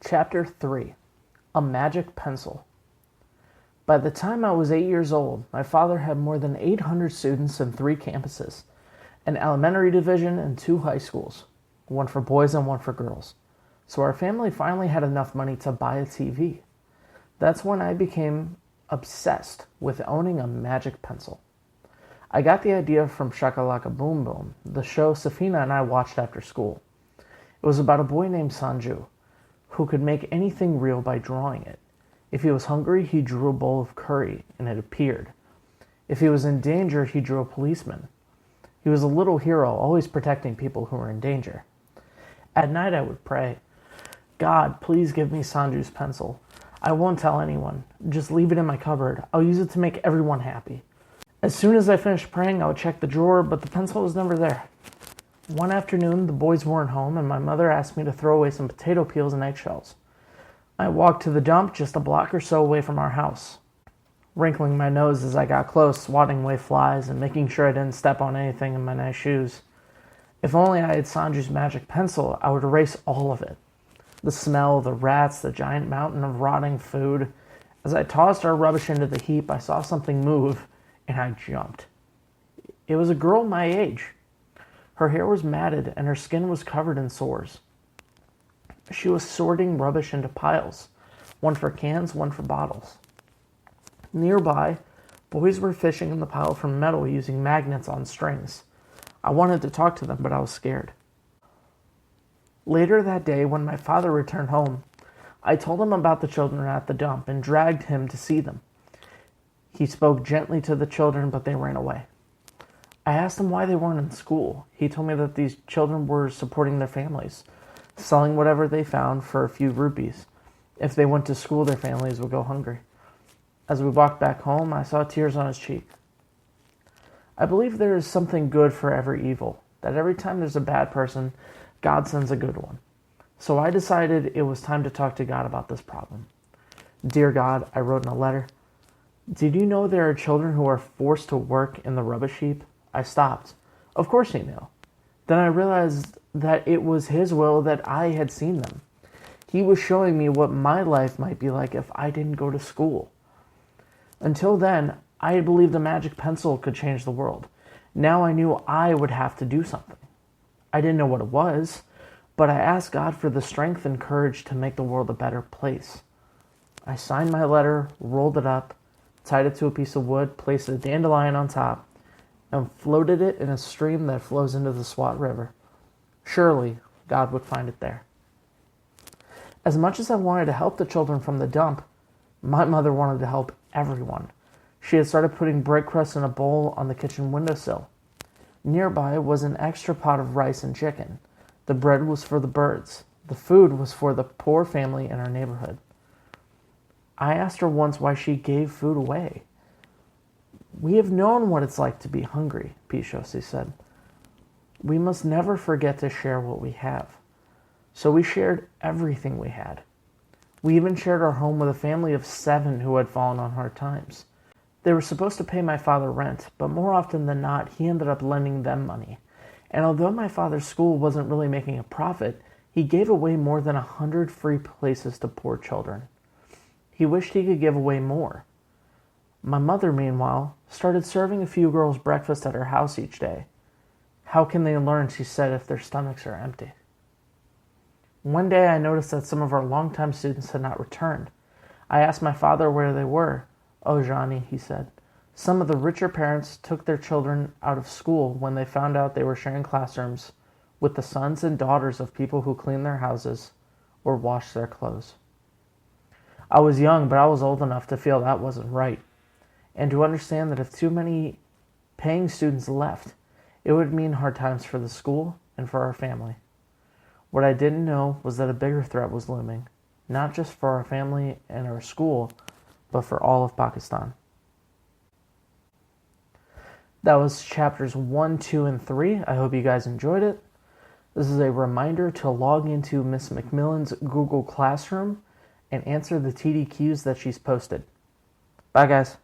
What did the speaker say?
Chapter 3. A Magic Pencil. By the time I was 8 years old, my father had more than 800 students in 3 campuses, an elementary division and 2 high schools, one for boys and one for girls. So our family finally had enough money to buy a TV. That's when I became obsessed with owning a magic pencil. I got the idea from Shakalaka Boom Boom, the show Safina and I watched after school. It was about a boy named Sanju, who could make anything real by drawing it. If he was hungry, he drew a bowl of curry, and it appeared. If he was in danger, he drew a policeman. He was a little hero, always protecting people who were in danger. At night I would pray, "God, please give me Sanju's pencil. I won't tell anyone. Just leave it in my cupboard. I'll use it to make everyone happy." As soon as I finished praying, I would check the drawer, but the pencil was never there. One afternoon, the boys weren't home, and my mother asked me to throw away some potato peels and eggshells. I walked to the dump just a block or so away from our house, wrinkling my nose as I got close, swatting away flies and making sure I didn't step on anything in my nice shoes. If only I had Sanju's magic pencil, I would erase all of it. The smell, the rats, the giant mountain of rotting food. As I tossed our rubbish into the heap, I saw something move, and I jumped. It was a girl my age. Her hair was matted, and her skin was covered in sores. She was sorting rubbish into piles, one for cans, one for bottles. Nearby, boys were fishing in the pile for metal using magnets on strings. I wanted to talk to them, but I was scared. Later that day, when my father returned home, I told him about the children at the dump and dragged him to see them. He spoke gently to the children, but they ran away. I asked him why they weren't in school. He told me that these children were supporting their families, selling whatever they found for a few rupees. If they went to school, their families would go hungry. As we walked back home, I saw tears on his cheek. I believe there is something good for every evil, that every time there's a bad person, God sends a good one. So I decided it was time to talk to God about this problem. "Dear God," I wrote in a letter, "did you know there are children who are forced to work in the rubbish heap?" I stopped. Of course he knew. Then I realized that it was his will that I had seen them. He was showing me what my life might be like if I didn't go to school. Until then, I had believed a magic pencil could change the world. Now I knew I would have to do something. I didn't know what it was, but I asked God for the strength and courage to make the world a better place. I signed my letter, rolled it up, tied it to a piece of wood, placed a dandelion on top, and floated it in a stream that flows into the Swat River. Surely, God would find it there. As much as I wanted to help the children from the dump, my mother wanted to help everyone. She had started putting bread crusts in a bowl on the kitchen windowsill. Nearby was an extra pot of rice and chicken. The bread was for the birds. The food was for the poor family in our neighborhood. I asked her once why she gave food away. "We have known what it's like to be hungry," Pishosi said. "We must never forget to share what we have." So we shared everything we had. We even shared our home with a family of 7 who had fallen on hard times. They were supposed to pay my father rent, but more often than not, he ended up lending them money. And although my father's school wasn't really making a profit, he gave away more than 100 free places to poor children. He wished he could give away more. My mother, meanwhile, started serving a few girls breakfast at her house each day. How can they learn, she said, if their stomachs are empty? One day I noticed that some of our longtime students had not returned. I asked my father where they were. "Oh, Johnny," he said, "some of the richer parents took their children out of school when they found out they were sharing classrooms with the sons and daughters of people who clean their houses or wash their clothes." I was young, but I was old enough to feel that wasn't right, and to understand that if too many paying students left, it would mean hard times for the school and for our family. What I didn't know was that a bigger threat was looming, not just for our family and our school, but for all of Pakistan. That was chapters 1, 2, and 3. I hope you guys enjoyed it. This is a reminder to log into Miss McMillan's Google Classroom and answer the TDQs that she's posted. Bye, guys.